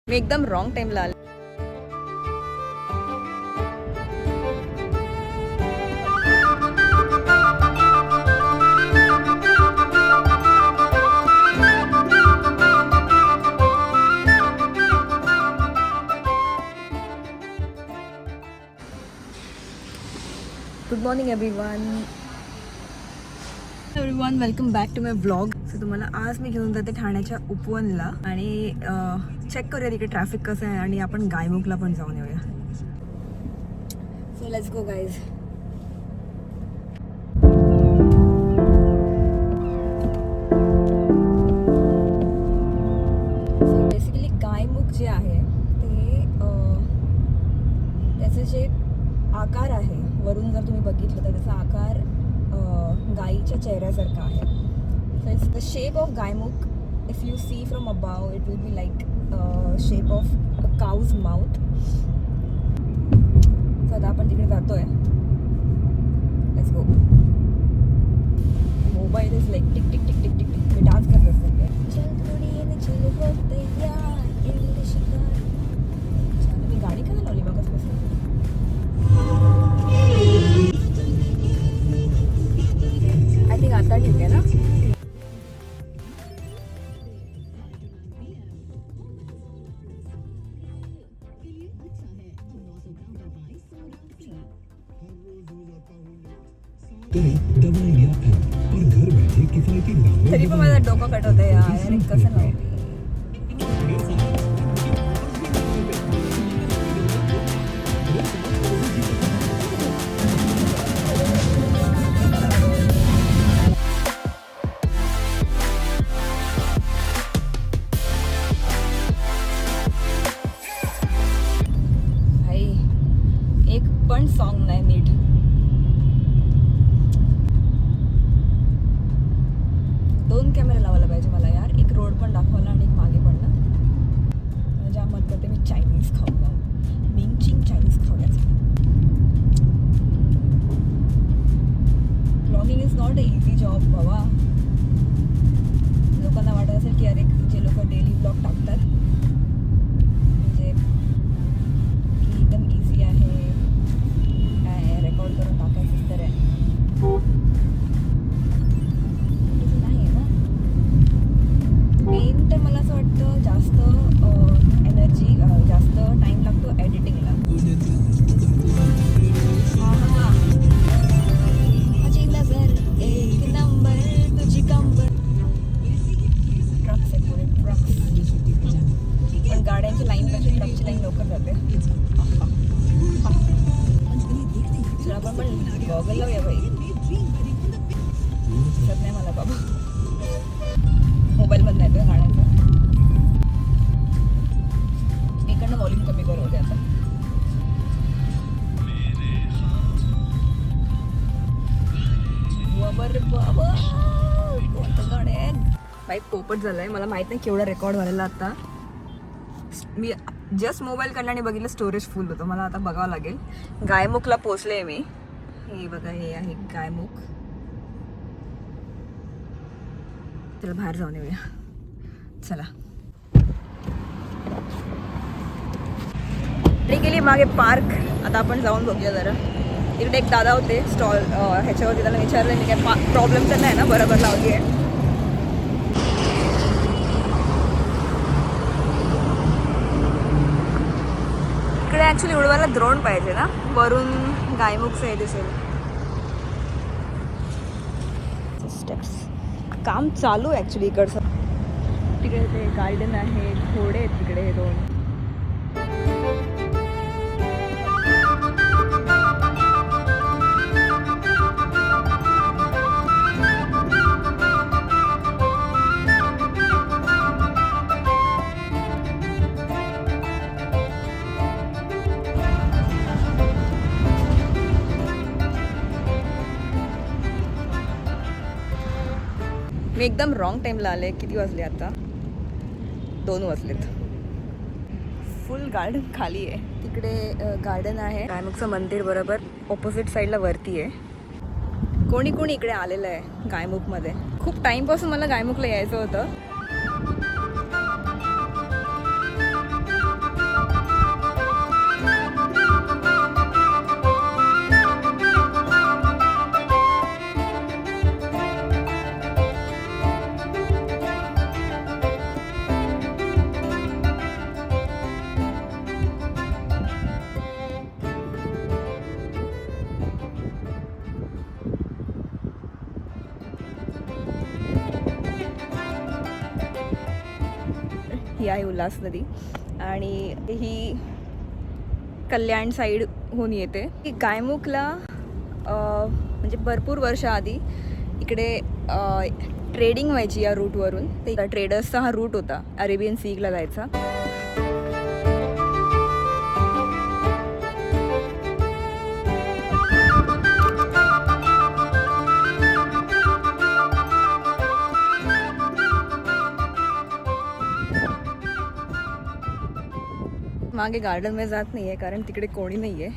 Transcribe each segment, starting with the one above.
मी एकदम रॉंग टाइमला आले. Good morning everyone. Welcome back to my vlog. So तुम्हाला आज मी घेऊन जाते ठाण्याच्या उपवनला आणि चेक करूया तिकडे ट्रॅफिक कसं आहे आणि आपण गायमुखला पण जाऊन येऊया. So let's go guys. So basically Gaimukh जे आहे ते त्याचं जे आकार आहे वरून जर तुम्ही बघितलं तर त्याचा आकार गाईच्या चेहऱ्यासारखा आहे. So it's the shape of Gaimukh. If you see from above it will be like shape of a cow's mouth. So आता आपण तिकडे जातोय. Let's go. Mobile is like tick tick tick tick tick tick. मी dance करत असते. मी गाडी का लावली मग कसं आय थिंक आता ठीक आहे ना. तरी पण माझा डोकं कट होतं यार. कसं लावते. पण सॉन्ग नाही नीट. दोन कॅमेरा लावायला पाहिजे मला यार. एक रोड पण दाखवायला आणि एक मागे पण ना. ज्या मत करते मी चायनीज खाऊया. मिंचिंग चायनीज खाऊयाच. Blogging is not a easy job बाबा. लोकांना वाटत असेल की अरे जे लोक डेली ब्लॉग टाकतात म्हणजे की एकदम इझी आहे रेकॉर्ड करून टाकायचं तर आहे. नाही आहे ना. मेन तर मला असं वाटतं जास्त एनर्जी जास्त टाईम लागतो एडिटिंगला. माझी नजर एक नंबर तुझी कंबर. ट्रक्स आहे पुढे ट्रक्स. पण गाड्यांची लाईनपेक्षा ट्रकची लाईन लवकर जाते. आपण पण गॉगल लावूया भाई. दिसत नाही मला बाबा. मोबाईल बंद येतोय गाण्याचा. इकडनं व्हॉल्यूम कमी करू होते आता. बाबा कोणतं गाणे आहे भाई. पोपट झालंय. मला माहित नाही केवढा रेकॉर्ड झालेला आता. मी जस्ट मोबाईल काढला आणि बघितलं स्टोरेज फुल होतं. मला आता बघावं लागेल. गायमुखला पोचले आहे मी. हे बघा हे आहे गायमुख. चला बाहेर जाऊन येऊया. चला. गेली मागे पार्क. आता आपण जाऊन बघूया जरा. तिकडे एक दादा होते स्टॉल ह्याच्यावरती. त्याला विचारलं मी काय प्रॉब्लेम तर नाही ना बरोबर लावली आहे. इकडे ॲक्च्युली उडवायला द्रोण पाहिजे ना. वरून गायमुखचं हे दिसेल. स्टेप्स काम चालू आहे ॲक्च्युली इकडचं. तिकडे ते गार्डन आहे. घोडे आहेत तिकडे हे दोन. मी एकदम रॉंग टाईमला आले. किती वाजले आता. 2 वाजलेत. फुल गार्डन खाली आहे. तिकडे गार्डन आहे. गायमुखचं मंदिर बरोबर ऑपोजिट साईडला वरती आहे. कोणी कोणी इकडे आलेलं आहे गायमुखमध्ये. खूप टाईमपासून मला गायमुखला यायचं होतं. आहे उल्हास नदी आणि ही कल्याण साईडहून येते. गायमुखला म्हणजे भरपूर वर्ष आधी इकडे ट्रेडिंग व्हायची या रूटवरून. ते ट्रेडर्सचा हा रूट होता अरेबियन सीला जायचा. मागे गार्डन मध्ये जात नाहीये कारण तिकडे कोणी नाहीये.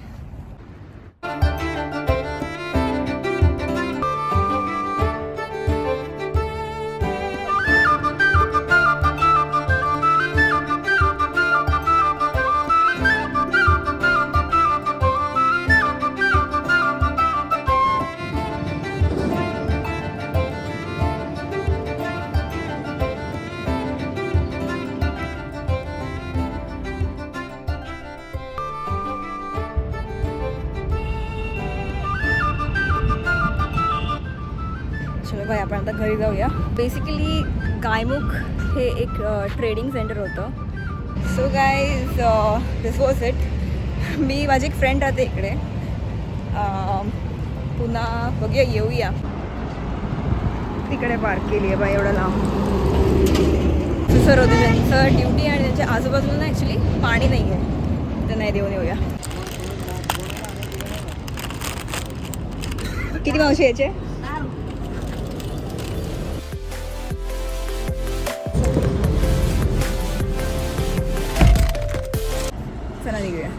चलो भाई आपण आता घरी जाऊया. बेसिकली गायमुख हे एक ट्रेडिंग सेंटर होतं. So guys this was it. मी माझी एक फ्रेंड राहते इकडे. पुन्हा बघूया येऊया. तिकडे पार्क केली आहे बाई एवढं लांब. सर होते त्यांचं ड्युटी आणि त्यांच्या आजूबाजूला ना ॲक्च्युली पाणी नाही आहे. तर नाही देऊन येऊया. किती मावशी यायचे? चला निघूया.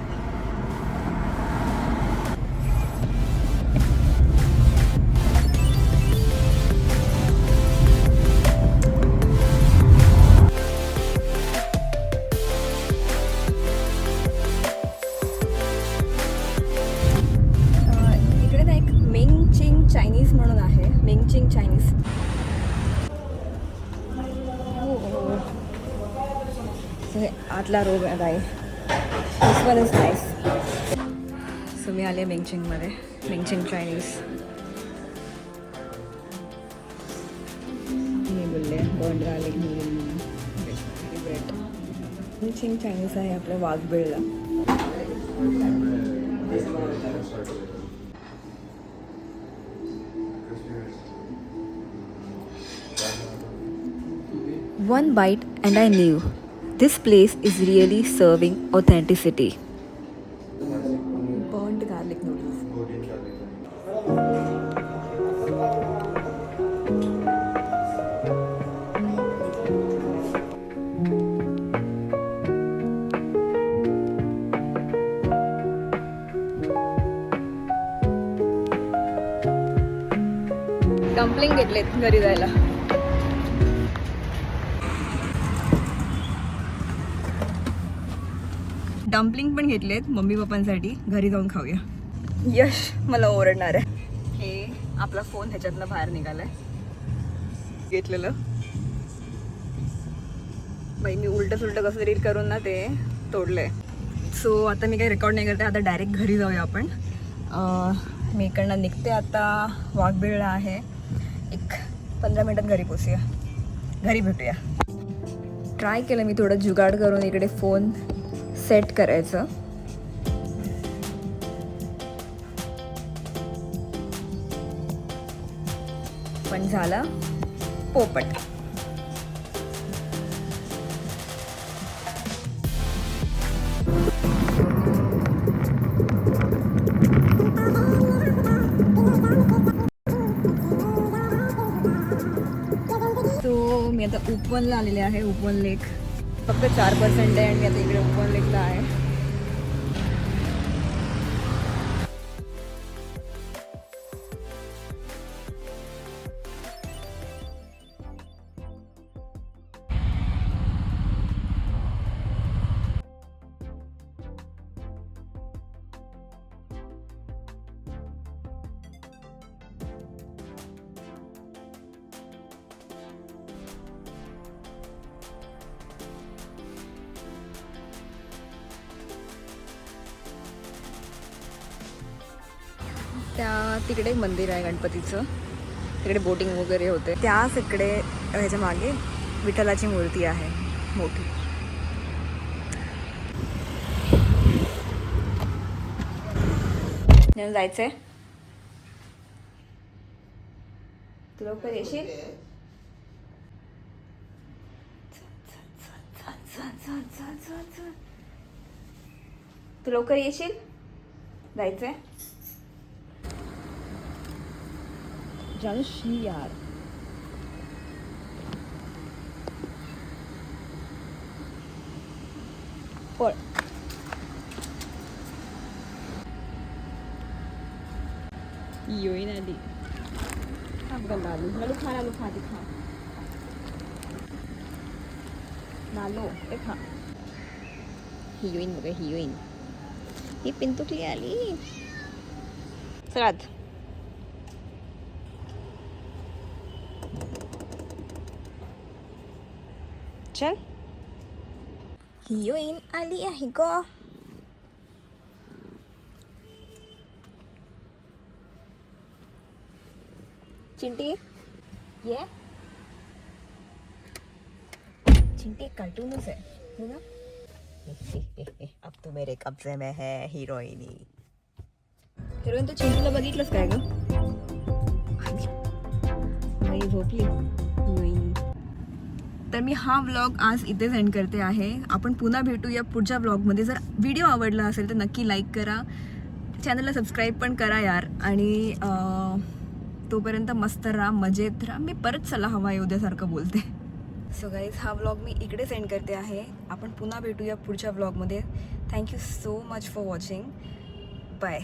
इकडे ना एक मेंगचिंग चायनीज म्हणून आहे. मेंगचिंग चायनीज. हे आतला रोग आहे. दिस वन इज नाईस. सो मी आले मेंगचिंगमध्ये. मेंगचिंग चायनीज. मी बोलले बर्न गार्लिक ब्रेड. मेंगचिंग चायनीज आहे आपल्या वाघबीळला. One bite and I knew this place is really serving authenticity. Burned garlic noodles. Dumpling घेतलेत घरी जायला. डम्पलिंग पण घेतलेत मम्मी पप्पांसाठी. घरी जाऊन खाऊया. यश मला ओरडणार आहे. हे आपला फोन ह्याच्यातनं बाहेर निघालाय. घेतलेलं बाई मी उलटं सुलटं कसं तरी करून ना ते तोडलंय. सो आता मी काही रेकॉर्ड नाही करते. आता डायरेक्ट घरी जाऊया आपण. मी इकडनं निघते आता. वाघबीळला आहे. एक 15 मिनिटात घरी पोचूया. घरी भेटूया. ट्राय केलं मी थोडं जुगाड करून इकडे फोन सेट करायचं. पण झाला पोपट. सो मी आता उपवनला आलेले आहे. उपवन लेक फक्त 4% आहे आणि मी आता इकडे उपवन लेकला आहे. त्या तिकडे मंदिर आहे गणपतीचं. तिकडे बोटिंग वगैरे होते. त्याच इकडे ह्याच्या मागे विठ्ठलाची मूर्ती आहे मोठी. जायचंय. तू लवकर येशील. तू लवकर येशील. जायचंय. जानशी यार. पळ. हिरोईन आली. खा बघा नालू. नालू खा. नालू खा. ती खा. नालू ते खा. हिरोईन बघा. हिरोईन ही पिंटुकली आली. चला चल. हिरोईन आली आहे ग. चिंटी ये. चिंटी कार्टूनच आहे ना. अब तो मेरे कब्जे में है हिरोइनी. हिरोईन. तो चिंटूला बघितलंस काय ग. नाही झोपली हिरोईन. तर मी हा व्लॉग आज इथेच एंड करते आहे. आपण पुन्हा भेटूया पुढच्या व्लॉगमध्ये. जर व्हिडिओ आवडला असेल तर नक्की लाईक करा. चॅनलला सबस्क्राईब पण करा यार. आणि तोपर्यंत मस्त राहा, मजेत राहा. मी परत चला हवा उद्यासारखं बोलते. सो गाईज हा व्लॉग मी इकडेच एंड करते आहे. आपण पुन्हा भेटूया पुढच्या व्लॉगमध्ये. Thank you so much for watching. Bye.